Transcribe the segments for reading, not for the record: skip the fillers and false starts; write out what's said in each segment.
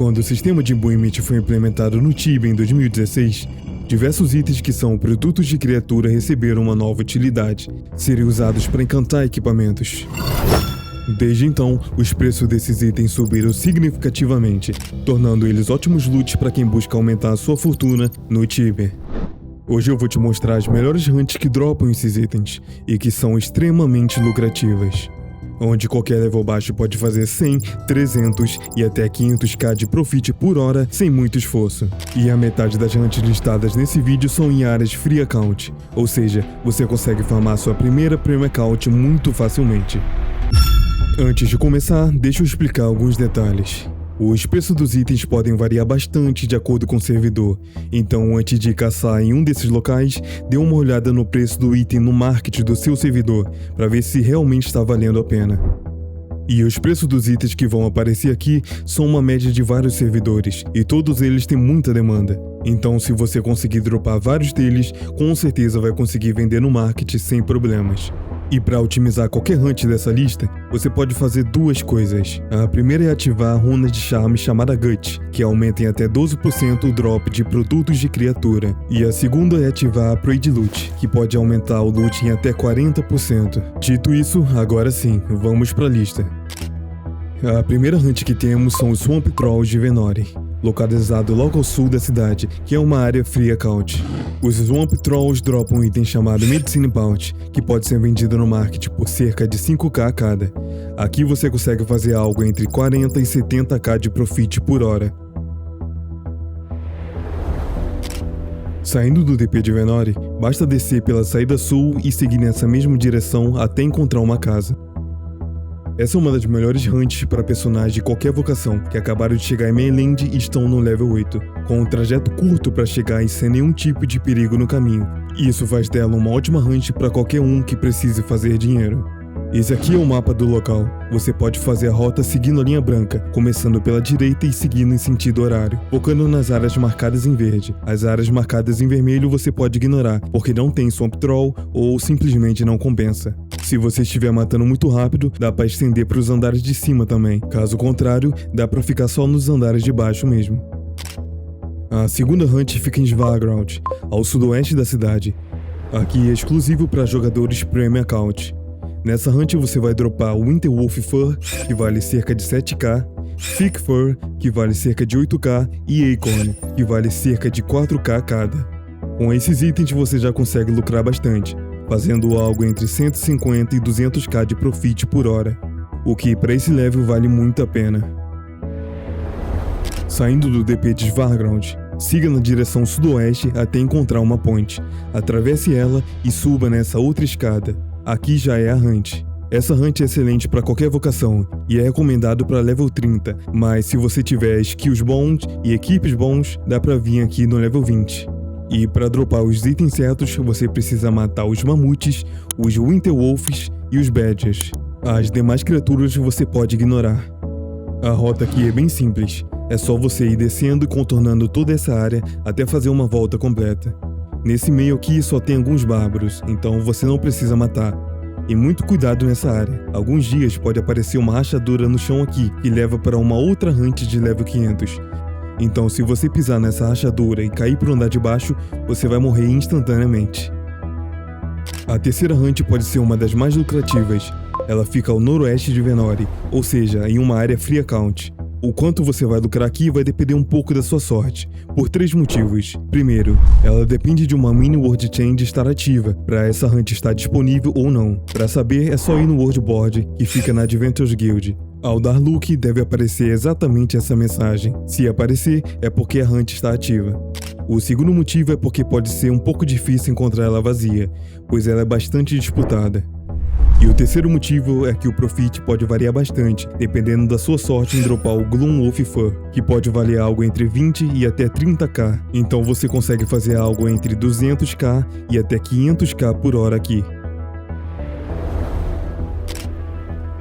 Quando o sistema de imbuimento foi implementado no Tibia em 2016, diversos itens que são produtos de criatura receberam uma nova utilidade, serem usados para encantar equipamentos. Desde então, os preços desses itens subiram significativamente, tornando eles ótimos loots para quem busca aumentar a sua fortuna no Tibia. Hoje eu vou te mostrar as melhores hunts que dropam esses itens e que são extremamente lucrativas, onde qualquer level baixo pode fazer 100, 300 e até 500k de profit por hora sem muito esforço. E a metade das hunts listadas nesse vídeo são em áreas free account, ou seja, você consegue farmar sua primeira premium account muito facilmente. Antes de começar, deixa eu explicar alguns detalhes. Os preços dos itens podem variar bastante de acordo com o servidor, então antes de caçar em um desses locais, dê uma olhada no preço do item no market do seu servidor, para ver se realmente está valendo a pena. E os preços dos itens que vão aparecer aqui são uma média de vários servidores, e todos eles têm muita demanda. Então se você conseguir dropar vários deles, com certeza vai conseguir vender no market sem problemas. E para otimizar qualquer hunt dessa lista, você pode fazer duas coisas. A primeira é ativar a runa de charme chamada Gut, que aumenta em até 12% o drop de produtos de criatura. E a segunda é ativar a Parade Loot, que pode aumentar o loot em até 40%. Dito isso, agora sim, vamos para a lista. A primeira hunt que temos são os Swamp Trolls de Venori, localizado logo ao sul da cidade, que é uma área free account. Os Swamp Trolls dropam um item chamado Medicine Bounty, que pode ser vendido no market por cerca de 5k a cada. Aqui você consegue fazer algo entre 40 e 70k de profit por hora. Saindo do DP de Venori, basta descer pela saída sul e seguir nessa mesma direção até encontrar uma casa. Essa é uma das melhores hunts para personagens de qualquer vocação que acabaram de chegar em Mainland e estão no level 8, com um trajeto curto para chegar e sem nenhum tipo de perigo no caminho. Isso faz dela uma ótima hunt para qualquer um que precise fazer dinheiro. Esse aqui é o mapa do local. Você pode fazer a rota seguindo a linha branca, começando pela direita e seguindo em sentido horário, focando nas áreas marcadas em verde. As áreas marcadas em vermelho você pode ignorar, porque não tem Swamp Troll ou simplesmente não compensa. Se você estiver matando muito rápido, dá para estender para os andares de cima também. Caso contrário, dá para ficar só nos andares de baixo mesmo. A segunda hunt fica em Svarground, ao sudoeste da cidade. Aqui é exclusivo para jogadores Premium Account. Nessa hunt você vai dropar o Winterwolf Fur, que vale cerca de 7k, Thick Fur, que vale cerca de 8k, e Acorn, que vale cerca de 4k cada. Com esses itens você já consegue lucrar bastante, fazendo algo entre 150 e 200k de profit por hora, o que para esse level vale muito a pena. Saindo do DP de Svarground, siga na direção sudoeste até encontrar uma ponte, atravesse ela e suba nessa outra escada. Aqui já é a hunt. Essa hunt é excelente para qualquer vocação e é recomendado para level 30, mas se você tiver skills bons e equipes bons, dá para vir aqui no level 20. E para dropar os itens certos, você precisa matar os mamutes, os Winterwolves e os Badgers. As demais criaturas você pode ignorar. A rota aqui é bem simples, é só você ir descendo e contornando toda essa área até fazer uma volta completa. Nesse meio aqui só tem alguns bárbaros, então você não precisa matar. E muito cuidado nessa área. Alguns dias pode aparecer uma rachadura no chão aqui, que leva para uma outra hunt de level 500. Então se você pisar nessa rachadura e cair para o andar de baixo, você vai morrer instantaneamente. A terceira hunt pode ser uma das mais lucrativas. Ela fica ao noroeste de Venori, ou seja, em uma área free account. O quanto você vai lucrar aqui vai depender um pouco da sua sorte, por 3 motivos. Primeiro, ela depende de uma mini World Change estar ativa, para essa hunt estar disponível ou não. Para saber, é só ir no World Board, que fica na Adventures Guild. Ao dar look, deve aparecer exatamente essa mensagem. Se aparecer, é porque a hunt está ativa. O segundo motivo é porque pode ser um pouco difícil encontrar ela vazia, pois ela é bastante disputada. E o terceiro motivo é que o profit pode variar bastante, dependendo da sua sorte em dropar o Gloomwolf Fur, que pode valer algo entre 20 e até 30k. Então você consegue fazer algo entre 200k e até 500k por hora aqui.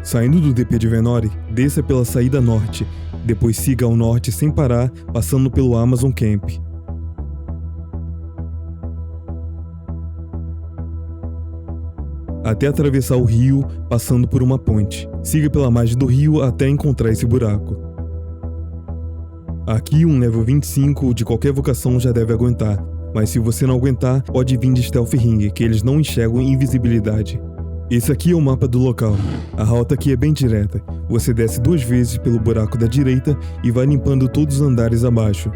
Saindo do DP de Venori, desça pela saída norte, depois siga ao norte sem parar, passando pelo Amazon Camp. Até atravessar o rio, passando por uma ponte. Siga pela margem do rio até encontrar esse buraco. Aqui um level 25 de qualquer vocação já deve aguentar, mas se você não aguentar, pode vir de Stealth Ring, que eles não enxergam invisibilidade. Esse aqui é o mapa do local. A rota aqui é bem direta. Você desce 2 vezes pelo buraco da direita e vai limpando todos os andares abaixo.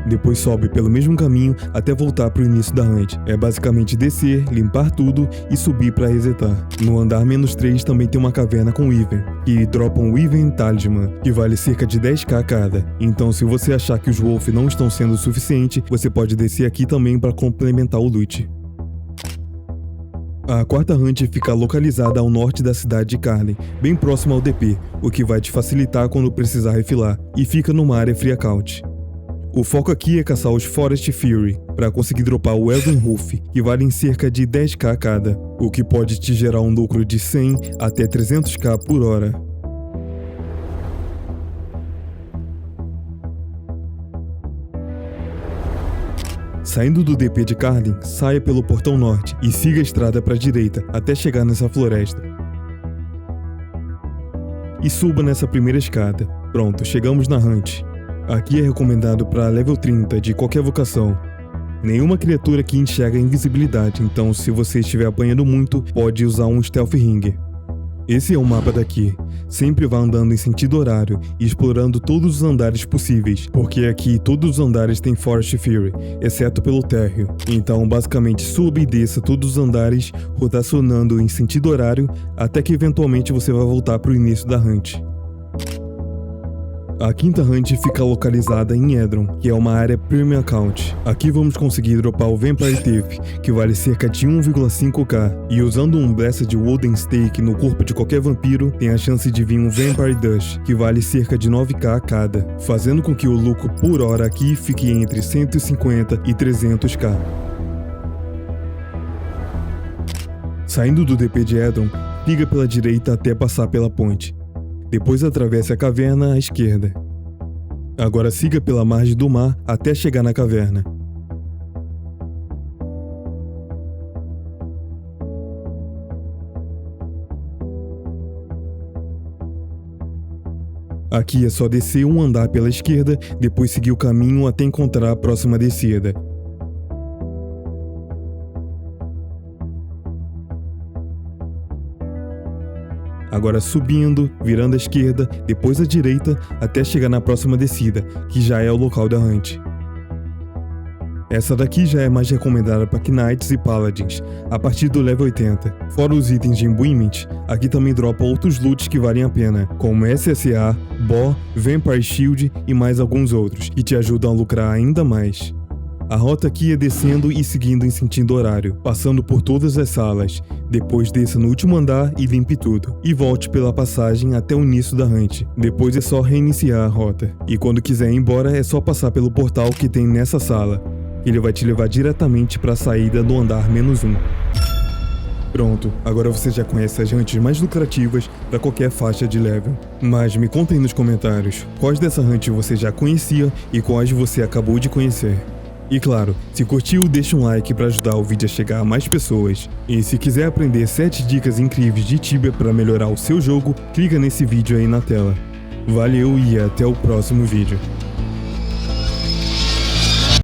Depois sobe pelo mesmo caminho até voltar para o início da hunt. É basicamente descer, limpar tudo e subir para resetar. No andar -3 também tem uma caverna com Wyvern, que dropa um Wyvern Talisman, que vale cerca de 10k cada. Então se você achar que os Wolf não estão sendo o suficiente, você pode descer aqui também para complementar o loot. A quarta hunt fica localizada ao norte da cidade de Carlin, bem próximo ao DP, o que vai te facilitar quando precisar refilar, e fica numa área free account. O foco aqui é caçar os Forest Fury, para conseguir dropar o Elven Hoof, que valem cerca de 10k cada, o que pode te gerar um lucro de 100 até 300k por hora. Saindo do DP de Carlin, saia pelo portão norte e siga a estrada para a direita até chegar nessa floresta. E suba nessa primeira escada. Pronto, chegamos na hunt. Aqui é recomendado para level 30 de qualquer vocação. Nenhuma criatura aqui enxerga invisibilidade, então se você estiver apanhando muito, pode usar um Stealth Ring. Esse é o mapa daqui. Sempre vá andando em sentido horário e explorando todos os andares possíveis, porque aqui todos os andares têm Forest Fury, exceto pelo térreo. Então basicamente suba e desça todos os andares, rotacionando em sentido horário, até que eventualmente você vai voltar para o início da hunt. A quinta hunt fica localizada em Edron, que é uma área Premium Account. Aqui vamos conseguir dropar o Vampire Thief, que vale cerca de 1,5k, e usando um Blessed Wooden Stake no corpo de qualquer vampiro, tem a chance de vir um Vampire Dust, que vale cerca de 9k cada, fazendo com que o lucro por hora aqui fique entre 150 e 300k. Saindo do DP de Edron, siga pela direita até passar pela ponte. Depois atravesse a caverna à esquerda. Agora siga pela margem do mar até chegar na caverna. Aqui é só descer um andar pela esquerda, depois seguir o caminho até encontrar a próxima descida. Agora subindo, virando à esquerda, depois à direita, até chegar na próxima descida, que já é o local da hunt. Essa daqui já é mais recomendada para Knights e Paladins, a partir do level 80. Fora os itens de Imbuement, aqui também dropa outros loots que valem a pena, como SSA, Bo, Vampire Shield e mais alguns outros, que te ajudam a lucrar ainda mais. A rota aqui é descendo e seguindo em sentido horário, passando por todas as salas. Depois desça no último andar e limpe tudo. E volte pela passagem até o início da hunt. Depois é só reiniciar a rota. E quando quiser ir embora é só passar pelo portal que tem nessa sala. Ele vai te levar diretamente para a saída no andar -1. Pronto, agora você já conhece as hunts mais lucrativas para qualquer faixa de level. Mas me conta aí nos comentários, quais dessa hunt você já conhecia e quais você acabou de conhecer. E claro, se curtiu, deixa um like para ajudar o vídeo a chegar a mais pessoas. E se quiser aprender 7 dicas incríveis de Tibia para melhorar o seu jogo, clica nesse vídeo aí na tela. Valeu e até o próximo vídeo.